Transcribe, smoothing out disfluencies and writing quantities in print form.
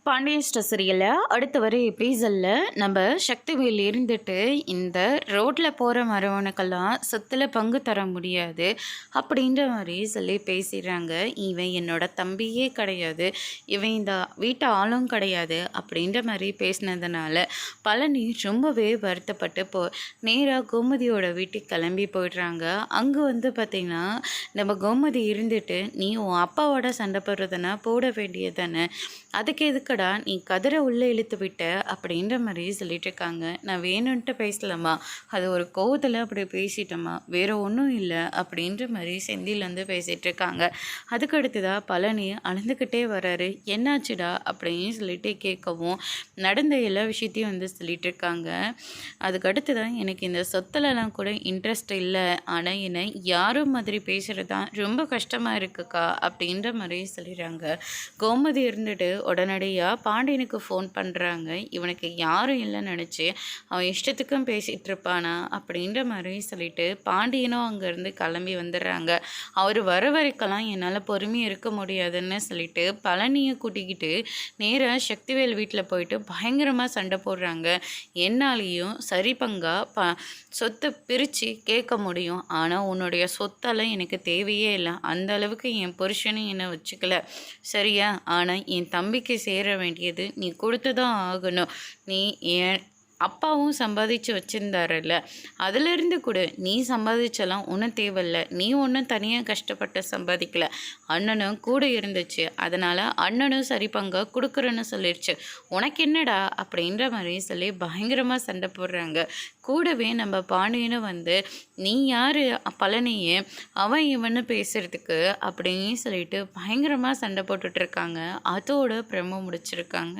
Pandian store சீரியலில் அடுத்து வர எபிசோடில் நம்ம சக்திவேல் இருந்துட்டு இந்த ரோட்டில் போகிற மரவனுக்கெல்லாம் சொத்தில் பங்கு தர முடியாது அப்படின்ற மாதிரி சொல்லி பேசிடுறாங்க. இவன் என்னோட தம்பியே கிடையாது, இவன் இந்த வீட்டை ஆளும் கிடையாது அப்படின்ற மாதிரி பேசினதுனால பழனி ரொம்பவே வருத்தப்பட்டு நேராக கோமதியோட வீட்டுக்கு கிளம்பி போயிடுறாங்க. அங்கே வந்து பார்த்திங்கன்னா நம்ம கோமதி இருந்துட்டு நீ உன் அப்பாவோட சண்டை போடுறதுனா போட வேண்டியது தானே, அதுக்கு எதுக்கடா நீ கதிரை உள்ளே இழுத்து விட்ட அப்படின்ற மாதிரி சொல்லிட்டு இருக்காங்க. நான் வேணும்ன்ட்டு பேசலாமா, அது ஒரு கோவத்தில் அப்படி பேசிட்டோமா, வேற ஒன்றும் இல்லை அப்படின்ற மாதிரி செந்தில் பேசிகிட்டு இருக்காங்க. அதுக்கு அடுத்ததாக பழனி அழுந்துக்கிட்டே வர்றாரு. என்னாச்சுடா அப்படின்னு சொல்லிட்டு கேட்கவும் நடந்த எல்லா விஷயத்தையும் சொல்லிட்டு இருக்காங்க. அதுக்கு அடுத்ததான் எனக்கு இந்த சொத்துலலாம் கூட இன்ட்ரெஸ்ட் இல்லை, ஆனால் என்னை யாரும் மாதிரி பேசுகிறது தான் ரொம்ப கஷ்டமாக இருக்குக்கா அப்படின்ற மாதிரி சொல்லிடுறாங்க. கோமதி இருந்துட்டு உடனடியாக பாண்டியனுக்கு ஃபோன் பண்ணுறாங்க. இவனுக்கு யாரும் இல்லைன்னு நினச்சி அவன் இஷ்டத்துக்கும் பேசிகிட்டு இருப்பானா அப்படின்ற மாதிரி சொல்லிட்டு பாண்டியனும் அங்கேருந்து கிளம்பி வந்துடுறாங்க. அவர் வர வரைக்கெல்லாம் என்னால் பொறுமையாக இருக்க முடியாதுன்னு சொல்லிட்டு பழனியை கூட்டிக்கிட்டு நேராக சக்திவேல் வீட்டில் போயிட்டு பயங்கரமாக சண்டை போடுறாங்க. என்னாலேயும் சரி பங்கா சொத்தை பிரித்து கேட்க முடியும், ஆனால் உன்னுடைய சொத்தெல்லாம் எனக்கு தேவையே இல்லை, அந்த அளவுக்கு என் புருஷனும் என்னை வச்சுக்கல சரியா, ஆனால் என் தம்பிக்கு சேர வேண்டியது நீ கொடுத்து தான் ஆகணும். நீ என் அப்பாவும் சம்பாதிச்சு வச்சுருந்தாருல்ல, அதிலிருந்து கொடு, நீ சம்பாதிச்சலாம் ஒன்றும் தேவையில்லை, நீ ஒன்றும் தனியாக கஷ்டப்பட்டு சம்பாதிக்கல, அண்ணனும் கூட இருந்துச்சு, அதனால் அண்ணனும் சரி பங்கா கொடுக்குறேன்னு சொல்லிடுச்சு, உனக்கு என்னடா அப்படின்ற மாதிரி சொல்லி பயங்கரமாக சண்டை போடுறாங்க. கூடவே நம்ம பாண்டியனும் நீ யார் பழனியே அவன் இவன்னு பேசுகிறதுக்கு அப்படின்னு சொல்லிட்டு பயங்கரமாக சண்டை போட்டுட்ருக்காங்க. அதோட பிரமோ முடிச்சிருக்காங்க.